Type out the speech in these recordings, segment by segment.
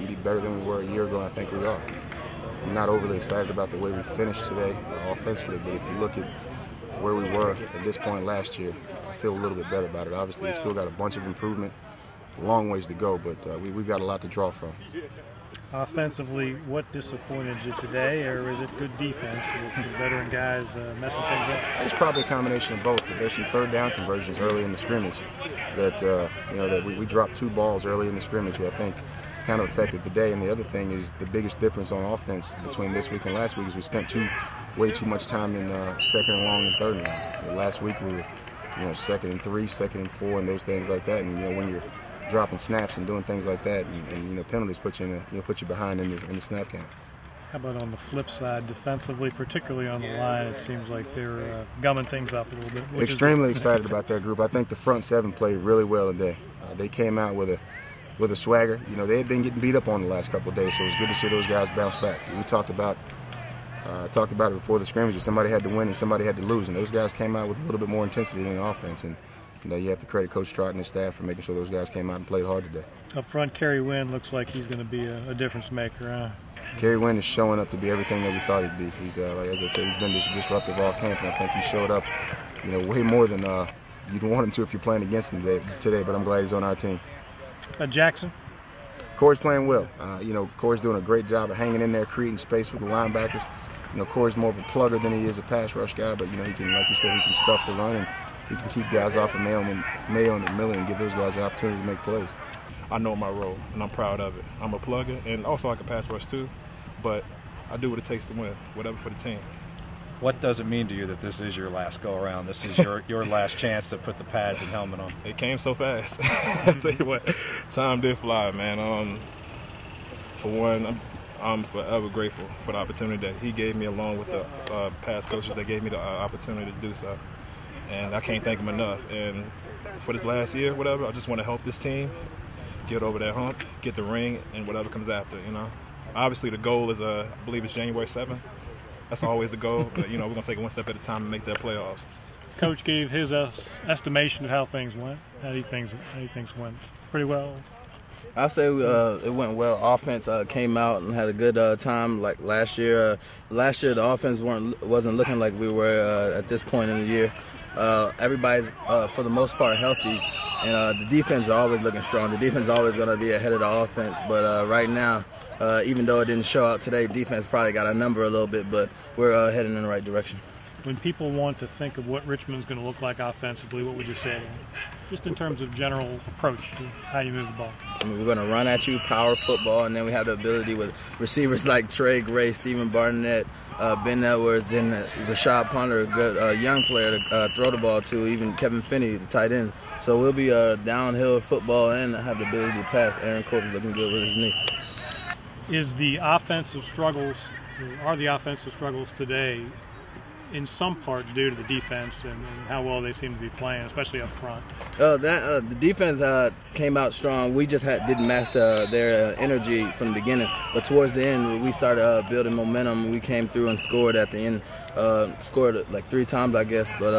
and be better than we were a year ago, and I think we are. I'm not overly excited about the way we finished today offensively, but if you look at where we were at this point last year, I feel a little bit better about it. Obviously, we've still got a bunch of improvement, a long ways to go, but we've got a lot to draw from. Offensively, what disappointed you today, or is it good defense with some veteran guys messing things up? It's probably a combination of both, but there's some third down conversions early in the scrimmage that, that we dropped 2 balls early in the scrimmage, which I think kind of affected the day. And the other thing is the biggest difference on offense between this week and last week is we spent way too much time in second and long and third and long. Last week we were, second and 3, second and 4, and those things like that. And when you're dropping snaps and doing things like that, and penalties put you behind in the snap count. How about on the flip side, defensively, particularly on the line, it seems like they're gumming things up a little bit. Extremely excited about that group. I think the front 7 played really well today. They came out with a swagger. They had been getting beat up on the last couple of days, so it was good to see those guys bounce back. We talked about it before the scrimmage. Somebody had to win and somebody had to lose, and those guys came out with a little bit more intensity in the offense. And you have to credit Coach Trott and his staff for making sure those guys came out and played hard today. Up front, Kerry Wynn looks like he's going to be a difference maker, huh? Kerry Wynn is showing up to be everything that we thought he'd be. He's, as I said, he's been disruptive all camp, and I think he showed up, way more than you'd want him to if you're playing against him today. But I'm glad he's on our team. Jackson? Corey's playing well. Corey's doing a great job of hanging in there, creating space for the linebackers. Corey's more of a plugger than he is a pass rush guy, but he can, like you said, he can stuff the run, and he can keep guys off of Mayo and Miller and give those guys the opportunity to make plays. I know my role, and I'm proud of it. I'm a plugger, and also I can pass rush too, but I do what it takes to win, whatever for the team. What does it mean to you that this is your last go-around? This is your last chance to put the pads and helmet on? It came so fast. I tell you what, time did fly, man. For one, I'm forever grateful for the opportunity that he gave me, along with the past coaches that gave me the opportunity to do so. And I can't thank him enough. And for this last year, whatever, I just want to help this team get over that hump, get the ring, and whatever comes after, Obviously, the goal is, I believe it's January 7th. That's always the goal, but, we're going to take it one step at a time and make that playoffs. Coach gave his estimation of how things went. How do you think went? Pretty well? I say it went well. Offense came out and had a good time. Like last year, the offense wasn't looking like we were at this point in the year. Everybody's, for the most part, healthy, and the defense is always looking strong. The defense is always going to be ahead of the offense, but right now, even though it didn't show out today, defense probably got our number a little bit, but we're heading in the right direction. When people want to think of what Richmond's going to look like offensively, what would you say? Just in terms of general approach to how you move the ball. We're going to run at you, power football, and then we have the ability with receivers like Trey Gray, Stephen Barnett, Ben Edwards, and Rashad Ponder, a good young player to throw the ball to, even Kevin Finney, the tight end. So we'll be downhill football and have the ability to pass. Aaron Cope's looking good with his knee. Are the offensive struggles today in some part due to the defense and how well they seem to be playing, especially up front? The defense came out strong. We just didn't match their energy from the beginning. But towards the end, we started building momentum. We came through and scored at the end. Scored like 3 times, I guess. But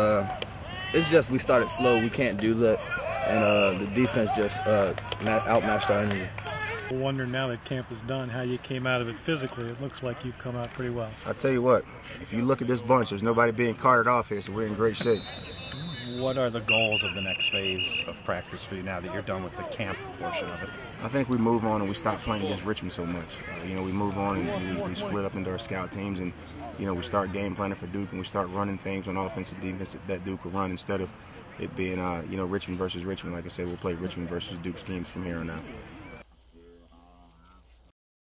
it's just we started slow. We can't do that. And the defense just outmatched our energy. I wonder, now that camp is done, how you came out of it physically. It looks like you've come out pretty well. I'll tell you what, if you look at this bunch, there's nobody being carted off here, so we're in great shape. What are the goals of the next phase of practice for you now that you're done with the camp portion of it? I think we move on and we stop playing against Richmond so much. We move on and we split up into our scout teams, and we start game planning for Duke, and we start running things on offense and defense that Duke will run, instead of it being Richmond versus Richmond. Like I said, we'll play Richmond versus Duke schemes from here on out.